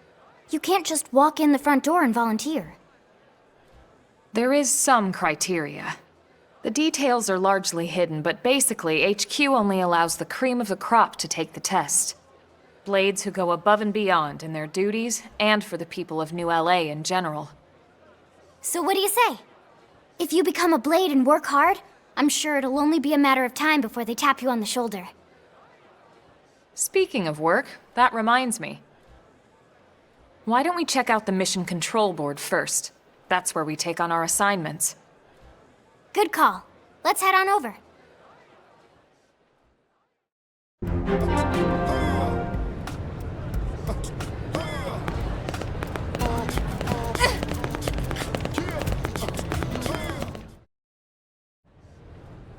Speaker 1: You can't just walk in the front door and volunteer.
Speaker 3: There is some criteria. The details are largely hidden, but basically, HQ only allows the cream of the crop to take the test. Blades who go above and beyond in their duties, and for the people of New LA in general.
Speaker 1: So what do you say? If you become a Blade and work hard, I'm sure it'll only be a matter of time before they tap you on the shoulder.
Speaker 3: Speaking of work, that reminds me. Why don't we check out the Mission Control Board first? That's where we take on our assignments.
Speaker 1: Good call. Let's head on over.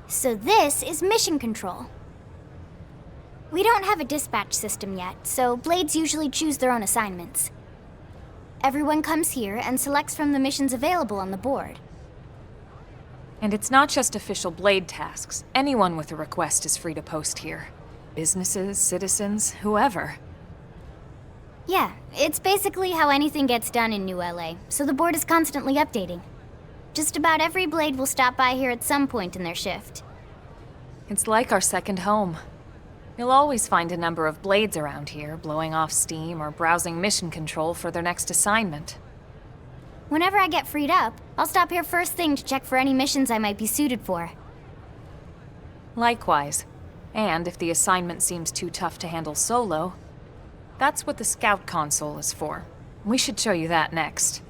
Speaker 1: So this is Mission Control. We don't have a dispatch system yet, so Blades usually choose their own assignments. Everyone comes here and selects from the missions available on the board.
Speaker 3: And it's not just official Blade tasks. Anyone with a request is free to post here. Businesses, citizens, whoever.
Speaker 1: Yeah, it's basically how anything gets done in New LA, so the board is constantly updating. Just about every Blade will stop by here at some point in their shift.
Speaker 3: It's like our second home. You'll always find a number of Blades around here, blowing off steam or browsing mission control for their next assignment.
Speaker 1: Whenever I get freed up, I'll stop here first thing to check for any missions I might be suited for.
Speaker 3: Likewise. And if the assignment seems too tough to handle solo, that's what the Scout Console is for. We should show you that next.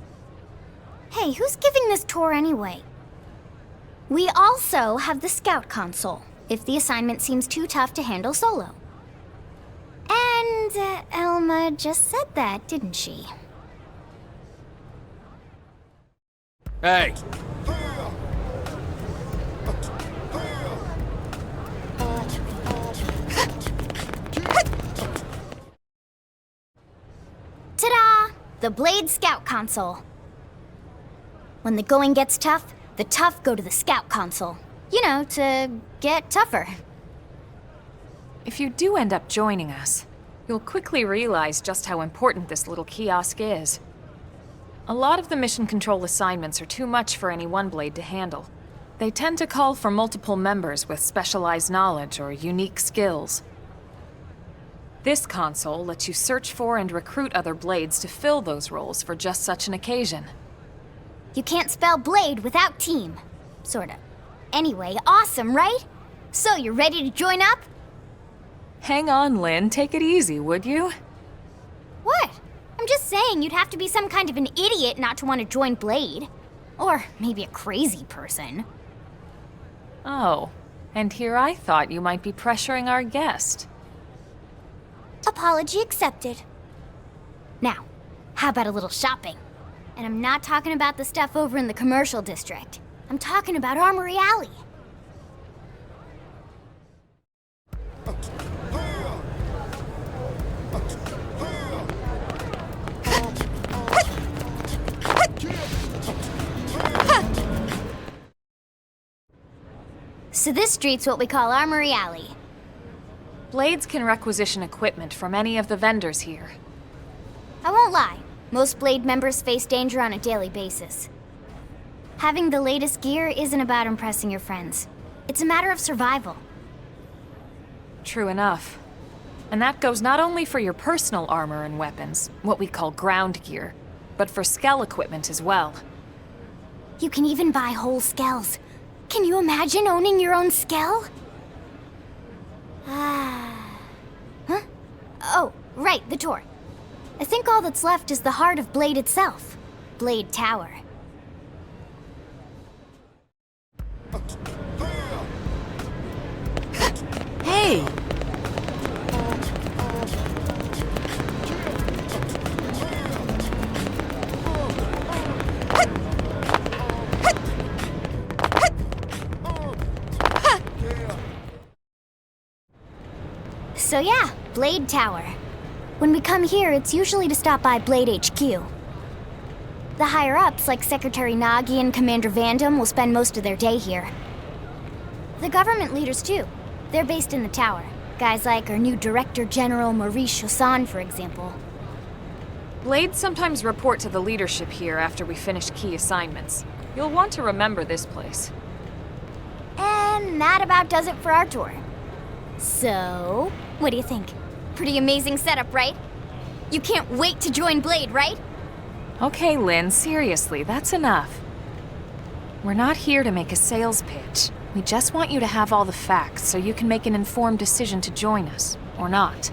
Speaker 1: Hey, who's giving this tour anyway? We also have the Scout Console, if the assignment seems too tough to handle solo. And Elma just said that, didn't she?
Speaker 4: Hey!
Speaker 1: Ta-da! The Blade Scout Console. When the going gets tough, the tough go to the Scout Console. You know, to get tougher.
Speaker 3: If you do end up joining us, you'll quickly realize just how important this little kiosk is. A lot of the mission control assignments are too much for any one Blade to handle. They tend to call for multiple members with specialized knowledge or unique skills. This console lets you search for and recruit other Blades to fill those roles for just such an occasion.
Speaker 1: You can't spell Blade without team. Sorta. Anyway, awesome, right? So, you're ready to join up?
Speaker 3: Hang on, Lynn. Take it easy, would you?
Speaker 1: What? I'm just saying you'd have to be some kind of an idiot not to want to join Blade. Or maybe a crazy person.
Speaker 3: Oh, and here I thought you might be pressuring our guest.
Speaker 1: Apology accepted. Now, how about a little shopping? And I'm not talking about the stuff over in the commercial district. I'm talking about Armory Alley. So this street's what we call Armory Alley.
Speaker 3: Blades can requisition equipment from any of the vendors here.
Speaker 1: I won't lie, most Blade members face danger on a daily basis. Having the latest gear isn't about impressing your friends. It's a matter of survival.
Speaker 3: True enough. And that goes not only for your personal armor and weapons, what we call ground gear, but for Skell equipment as well.
Speaker 1: You can even buy whole skells. Can you imagine owning your own skell? Huh? Oh, right, the door. I think all that's left is the heart of Blade itself. Blade Tower.
Speaker 3: Hey!
Speaker 1: So yeah, Blade Tower. When we come here, it's usually to stop by Blade HQ. The higher-ups, like Secretary Nagi and Commander Vandam, will spend most of their day here. The government leaders, too. They're based in the tower. Guys like our new Director General Maurice Chosan, for example.
Speaker 3: Blades sometimes report to the leadership here after we finish key assignments. You'll want to remember this place.
Speaker 1: And that about does it for our tour. So, what do you think? Pretty amazing setup, right? You can't wait to join Blade, right?
Speaker 3: Okay, Lynn, seriously, that's enough. We're not here to make a sales pitch. We just want you to have all the facts so you can make an informed decision to join us, or not.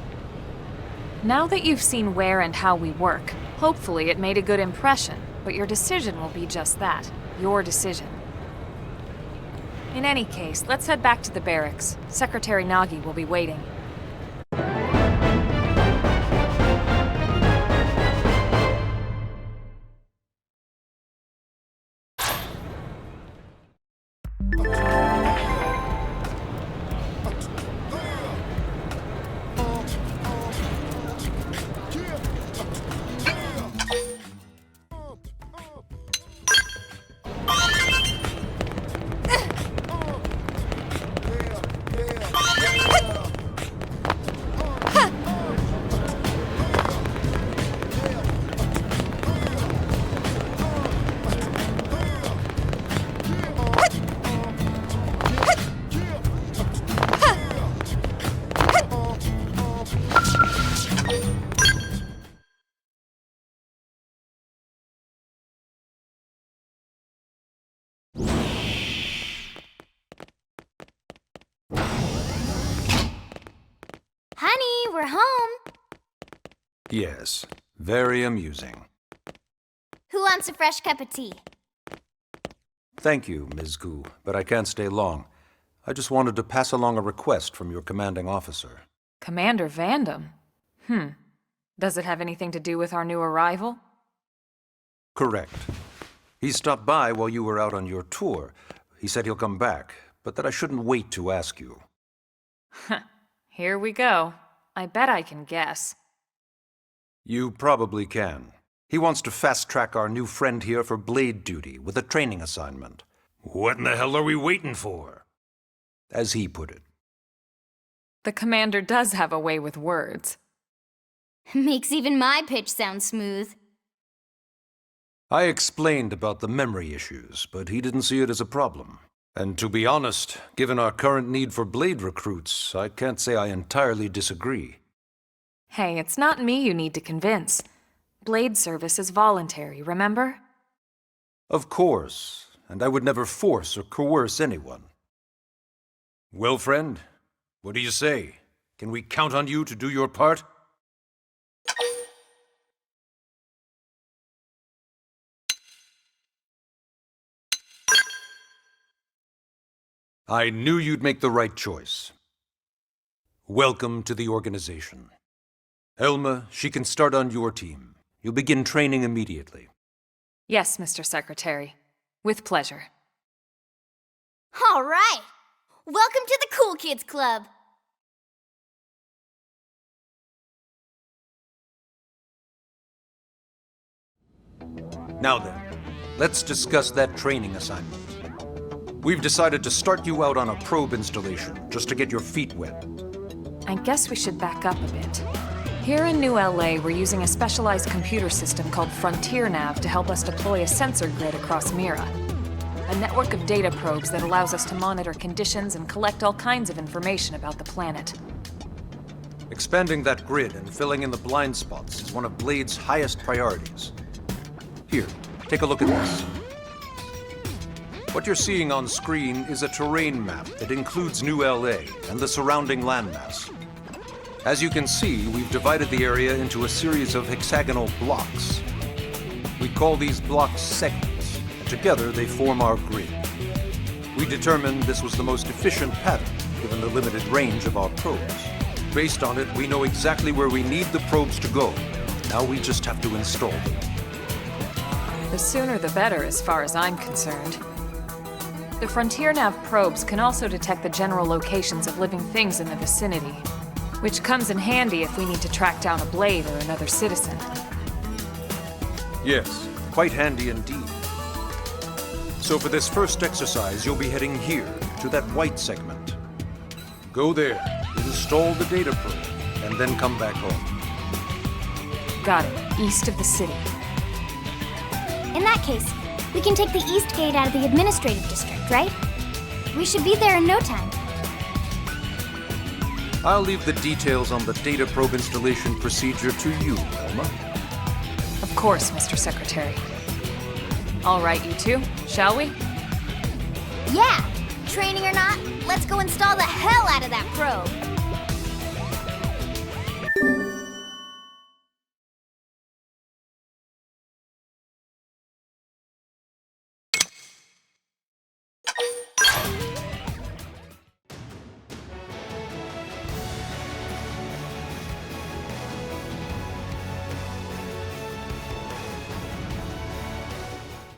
Speaker 3: Now that you've seen where and how we work, hopefully it made a good impression, but your decision will be just that, your decision. In any case, let's head back to the barracks. Secretary Nagi will be waiting.
Speaker 1: Honey, we're home.
Speaker 9: Yes, very amusing.
Speaker 1: Who wants a fresh cup of tea?
Speaker 9: Thank you, Ms. Gu, but I can't stay long. I just wanted to pass along a request from your commanding officer.
Speaker 3: Commander Vandam? Does it have anything to do with our new arrival?
Speaker 9: Correct. He stopped by while you were out on your tour. He said he'll come back, but that I shouldn't wait to ask you.
Speaker 3: Here we go. I bet I can guess.
Speaker 9: You probably can. He wants to fast-track our new friend here for blade duty with a training assignment. What in the hell are we waiting for? As he put it.
Speaker 3: The commander does have a way with words.
Speaker 1: Makes even my pitch sound smooth.
Speaker 9: I explained about the memory issues, but he didn't see it as a problem. And to be honest, given our current need for blade recruits, I can't say I entirely disagree.
Speaker 3: Hey, it's not me you need to convince. Blade service is voluntary, remember?
Speaker 9: Of course, and I would never force or coerce anyone. Well, friend, what do you say? Can we count on you to do your part? I knew you'd make the right choice. Welcome to the organization. Elma, she can start on your team. You'll begin training immediately.
Speaker 3: Yes, Mr. Secretary. With pleasure.
Speaker 1: All right. Welcome to the Cool Kids Club.
Speaker 9: Now then, let's discuss that training assignment. We've decided to start you out on a probe installation, just to get your feet wet.
Speaker 3: I guess we should back up a bit. Here in New LA, we're using a specialized computer system called Frontier Nav to help us deploy a sensor grid across Mira. A network of data probes that allows us to monitor conditions and collect all kinds of information about the planet.
Speaker 9: Expanding that grid and filling in the blind spots is one of Blade's highest priorities. Here, take a look at this. What you're seeing on screen is a terrain map that includes New LA and the surrounding landmass. As you can see, we've divided the area into a series of hexagonal blocks. We call these blocks segments, and together they form our grid. We determined this was the most efficient pattern, given the limited range of our probes. Based on it, we know exactly where we need the probes to go. Now we just have to install them.
Speaker 3: The sooner the better, as far as I'm concerned. The Frontier Nav probes can also detect the general locations of living things in the vicinity, which comes in handy if we need to track down a Blade or another citizen.
Speaker 9: Yes, quite handy indeed. So for this first exercise, you'll be heading here, to that white segment. Go there, install the data probe, and then come back home.
Speaker 3: Got it. East of the city.
Speaker 1: In that case, we can take the east gate out of the administrative district, right? We should be there in no time.
Speaker 9: I'll leave the details on the data probe installation procedure to you, Elma.
Speaker 3: Of course, Mr. Secretary. All right, you two, shall we?
Speaker 1: Yeah! Training or not, let's go install the hell out of that probe!